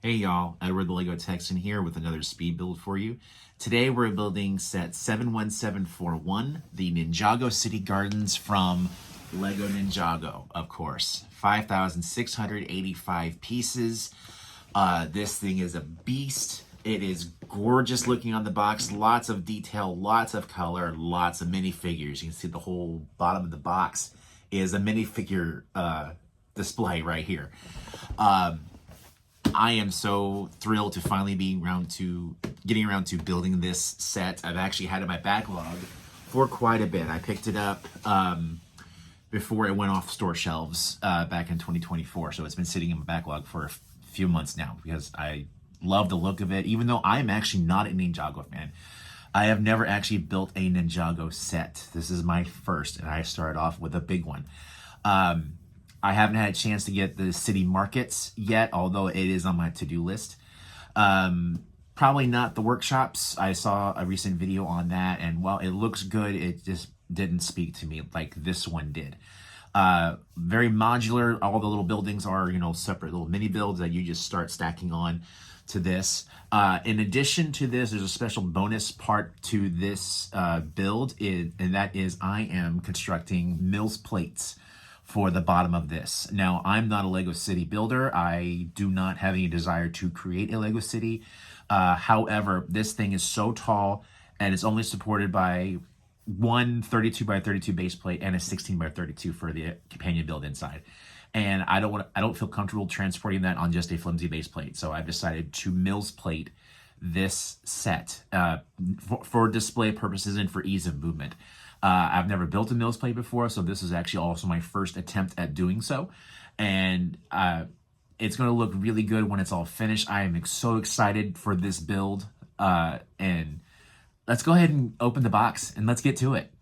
Hey y'all, Edward the Lego Texan here with another speed build for you. Today we're building set 71741, the Ninjago City Gardens from Lego Ninjago, of course. 5,685 pieces. This thing is a beast. It is gorgeous looking on the box, lots of detail, lots of color, lots of minifigures. You can see the whole bottom of the box is a minifigure display right here. I am so thrilled to finally be getting around to building this set. I've actually had it in my backlog for quite a bit. I picked it up before it went off store shelves back in 2024. So it's been sitting in my backlog for a few months now because I love the look of it. Even though I'm actually not a Ninjago fan, I have never actually built a Ninjago set. This is my first, and I started off with a big one. I haven't had a chance to get the city markets yet, although it is on my to-do list. Probably not the workshops. I saw a recent video on that, and while it looks good, it just didn't speak to me like this one did. Very modular. All the little buildings are, separate little mini builds that you just start stacking on to this. In addition to this, there's a special bonus part to this build, and that is I am constructing Mills plates for the bottom of this. Now, I'm not a Lego City builder. I do not have any desire to create a Lego City. However, this thing is so tall and it's only supported by one 32 by 32 base plate and a 16 by 32 for the companion build inside. And I don't feel comfortable transporting that on just a flimsy base plate. So I've decided to Mills plate this set for display purposes and for ease of movement. I've never built a Mills plate before, so this is actually also my first attempt at doing so. And it's going to look really good when it's all finished. I am so excited for this build. And let's go ahead and open the box and let's get to it.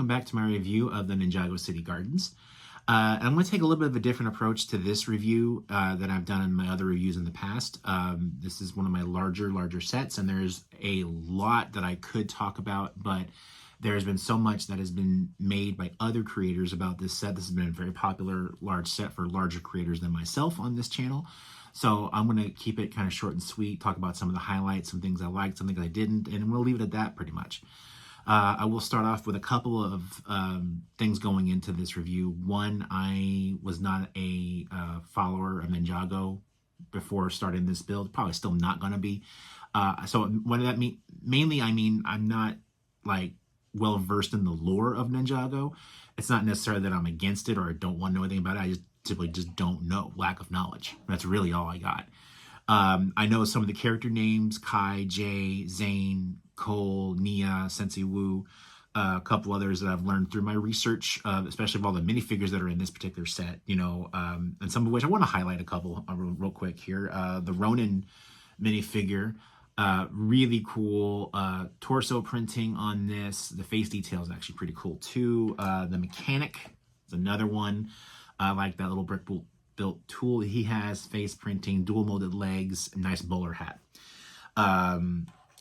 back to my review of the Ninjago City Gardens. I'm going to take a little bit of a different approach to this review than I've done in my other reviews in the past. This is one of my larger sets, and there's a lot that I could talk about, but there's been so much that has been made by other creators about this set. This has been a very popular large set for larger creators than myself on this channel. So I'm going to keep it kind of short and sweet, talk about some of the highlights, some things I liked, some things I didn't, and we'll leave it at that pretty much. I will start off with a couple of things going into this review. One, I was not a follower of Ninjago before starting this build. Probably still not going to be. So what does that mean? Mainly, I mean, I'm not like well versed in the lore of Ninjago. It's not necessarily that I'm against it or I don't want to know anything about it. I just simply just don't know. Lack of knowledge. That's really all I got. I know some of the character names: Kai, Jay, Zane, Cole, Nia, Sensei Wu, a couple others that I've learned through my research, especially of all the minifigures that are in this particular set, you know, and some of which I want to highlight a couple real quick here. The Ronin minifigure, really cool torso printing on this. The face detail is actually pretty cool too. The Mechanic is another one. I like that little brick built tool he has, face printing, dual molded legs, nice bowler hat.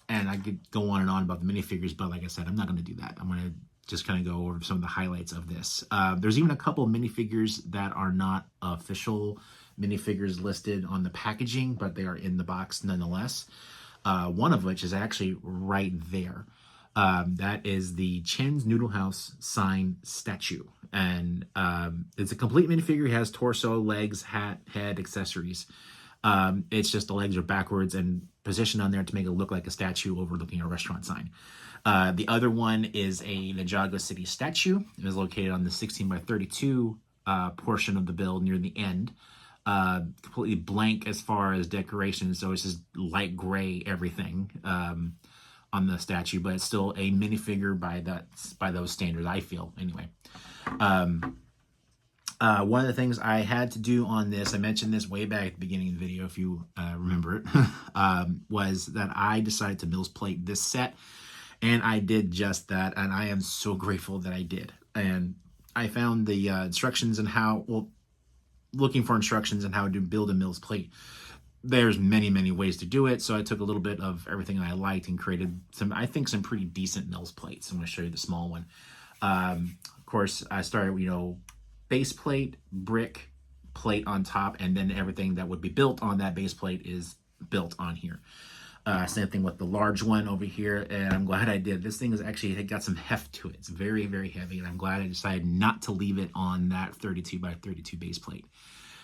And I could go on and on about the minifigures, but like I said, I'm not going to do that. I'm going to just kind of go over some of the highlights of this. There's even a couple of minifigures that are not official minifigures listed on the packaging, but they are in the box nonetheless. One of which is actually right there. That is the Chen's Noodle House sign statue. And it's a complete minifigure. He has torso, legs, hat, head, accessories. It's just the legs are backwards and positioned on there to make it look like a statue overlooking a restaurant sign. The other one is a Ninjago City statue. It is located on the 16 by 32 portion of the build near the end. Completely blank as far as decorations, so it's just light gray everything on the statue, but it's still a minifigure by those standards, I feel, anyway. One of the things I had to do on this, I mentioned this way back at the beginning of the video, if you remember it, was that I decided to Mills plate this set, and I did just that, and I am so grateful that I did. And I found the instructions and how, well, looking for instructions on how to build a Mills plate. There's many ways to do it, so I took a little bit of everything that I liked and created some, I think, some pretty decent Mills plates. I'm going to show you the small one. Of course, I started, you know, base plate, brick, plate on top, and then everything that would be built on that base plate is built on here. Same thing with the large one over here, and I'm glad I did. This thing is actually, it got some heft to it. It's very heavy, and I'm glad I decided not to leave it on that 32 by 32 base plate,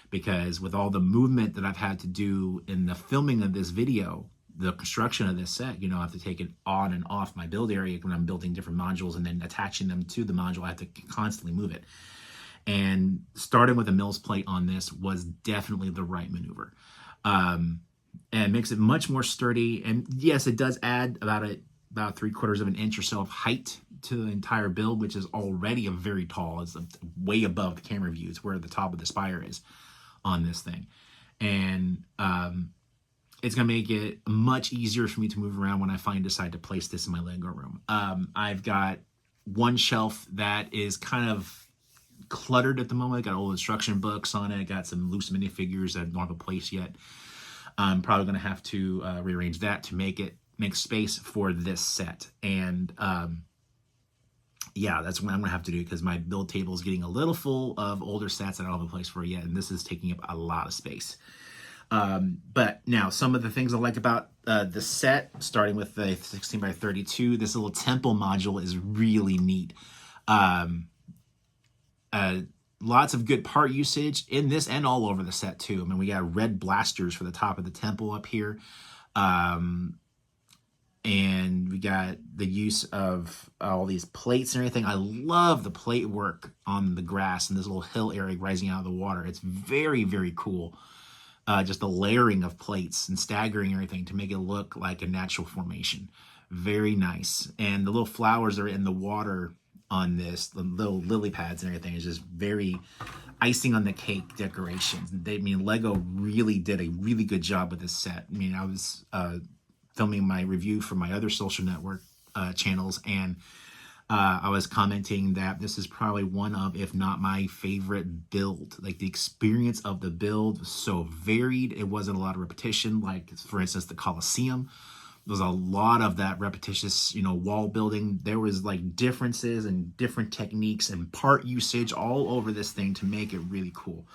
because with all the movement that I've had to do in the filming of this video, the construction of this set, you know, I have to take it on and off my build area when I'm building different modules and then attaching them to the module. I have to constantly move it. And starting with a Mills plate on this was definitely the right maneuver. And makes it much more sturdy. And yes, it does add about 3/4 of an inch or so of height to the entire build, which is already a very tall. It's way above the camera view. It's where the top of the spire is on this thing. And it's going to make it much easier for me to move around when I decide to place this in my Lego room. I've got one shelf that is kind of cluttered at the moment. I got old instruction books on it. I got some loose minifigures that don't have a place yet. I'm probably going to have to rearrange that to make space for this set. And yeah, that's what I'm going to have to do, because my build table is getting a little full of older sets that I don't have a place for yet, and this is taking up a lot of space. But now, some of the things I like about the set, starting with the 16 by 32, this little temple module is really neat. Lots of good part usage in this and all over the set too. I mean, we got red blasters for the top of the temple up here. And we got the use of all these plates and everything. I love the plate work on the grass and this little hill area rising out of the water. It's very cool. Just the layering of plates and staggering everything to make it look like a natural formation. Very nice. And the little flowers are in the water on this, the little lily pads and everything is just very icing on the cake decorations. Lego really did a really good job with this set. I mean, I was filming my review for my other social network channels, and I was commenting that this is probably one of, if not my favorite build. Like the experience of the build was so varied. It wasn't a lot of repetition. Like for instance, the Colosseum. There was a lot of that repetitious, wall building. There was like differences and different techniques and part usage all over this thing to make it really cool.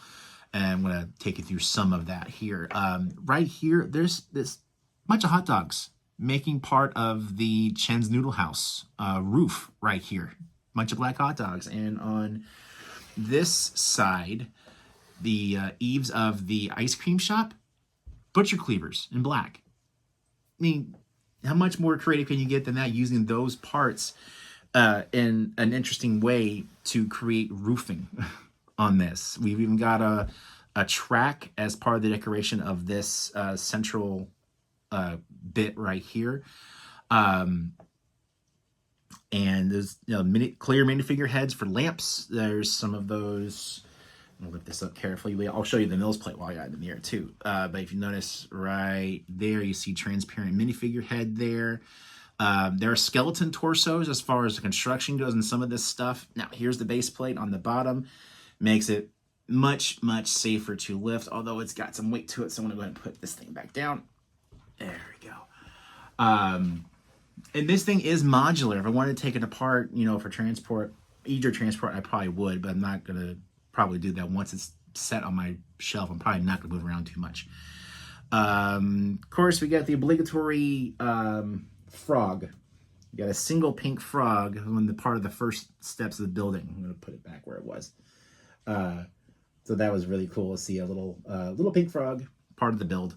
And I'm going to take you through some of that here. Right here, there's this bunch of hot dogs making part of the Chen's Noodle House roof right here. Bunch of black hot dogs. And on this side, the eaves of the ice cream shop, butcher cleavers in black. I mean, how much more creative can you get than that, using those parts in an interesting way to create roofing on this? We've even got a track as part of the decoration of this central bit right here. And there's clear minifigure heads for lamps. There's some of those. I'll lift this up carefully. I'll show you the Mills plate while I got it in the air too. But if you notice right there, you see transparent minifigure head there. There are skeleton torsos as far as the construction goes and some of this stuff. Now, here's the base plate on the bottom. Makes it much, much safer to lift, although it's got some weight to it. So I'm going to go ahead and put this thing back down. There we go. And this thing is modular. If I wanted to take it apart, for transport, easier transport, I probably would, but I'm not going to probably do that once it's set on my shelf. I'm probably not going to move around too much. Of course, we got the obligatory frog. You got a single pink frog on the part of the first steps of the building. I'm going to put it back where it was. So that was really cool to see a little pink frog, part of the build.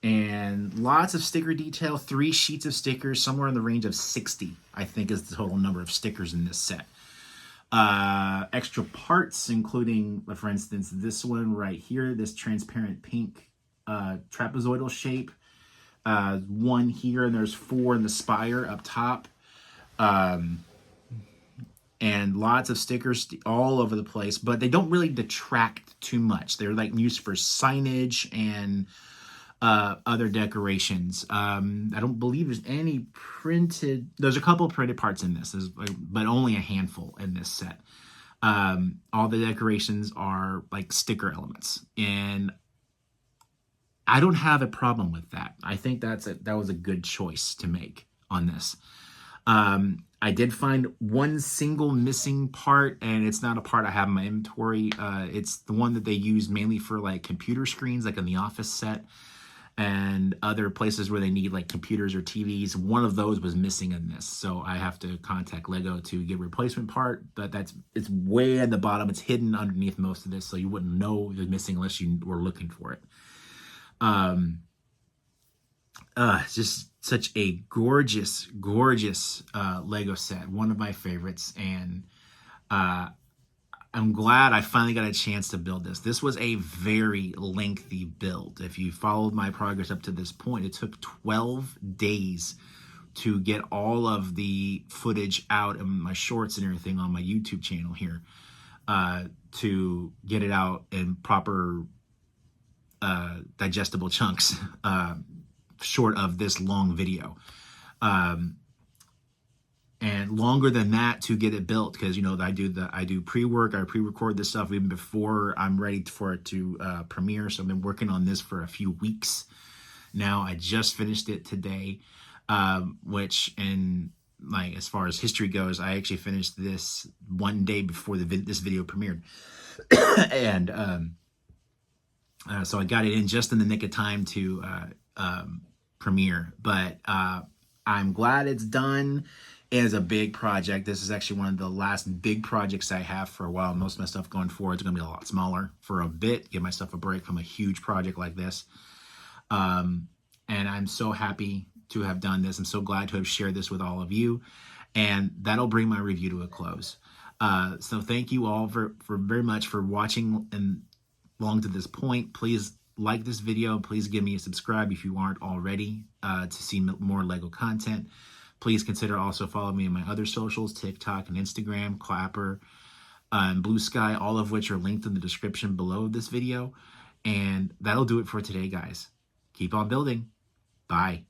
And lots of sticker detail, 3 sheets of stickers, somewhere in the range of 60, I think is the total number of stickers in this set. Extra parts, including, for instance, this one right here, this transparent pink trapezoidal shape. One here, and there's 4 in the spire up top. And lots of stickers all over the place, but they don't really detract too much. They're like used for signage and other decorations. I don't believe there's any printed. There's a couple of printed parts in this, but only a handful in this set. All the decorations are like sticker elements, and I don't have a problem with that. I think that was a good choice to make on this. I did find one single missing part, and it's not a part I have in my inventory. It's the one that they use mainly for like computer screens, like in the office set and other places where they need like computers or TVs. One of those was missing in this, so I have to contact Lego to get a replacement part. But it's way at the bottom. It's hidden underneath most of this, so you wouldn't know it was missing unless you were looking for it. Just such a gorgeous Lego set, one of my favorites, and I'm glad I finally got a chance to build this. This was a very lengthy build. If you followed my progress up to this point, it took 12 days to get all of the footage out and my shorts and everything on my YouTube channel here, to get it out in proper digestible chunks, short of this long video. And longer than that to get it built, because I do pre-work, I pre-record this stuff even before I'm ready for it to premiere. So I've been working on this for a few weeks now. I just finished it today, which, and like as far as history goes, I actually finished this one day before this video premiered. And so I got it in just in the nick of time to premiere. But I'm glad it's done. It is a big project. This is actually one of the last big projects I have for a while. Most of my stuff going forward is going to be a lot smaller for a bit. Give myself a break from a huge project like this. And I'm so happy to have done this. I'm so glad to have shared this with all of you. And that'll bring my review to a close. So thank you all for very much for watching and along to this point. Please like this video. Please give me a subscribe if you aren't already, to see more Lego content. Please consider also following me on my other socials, TikTok and Instagram, Clapper, and Blue Sky, all of which are linked in the description below this video. And that'll do it for today, guys. Keep on building. Bye.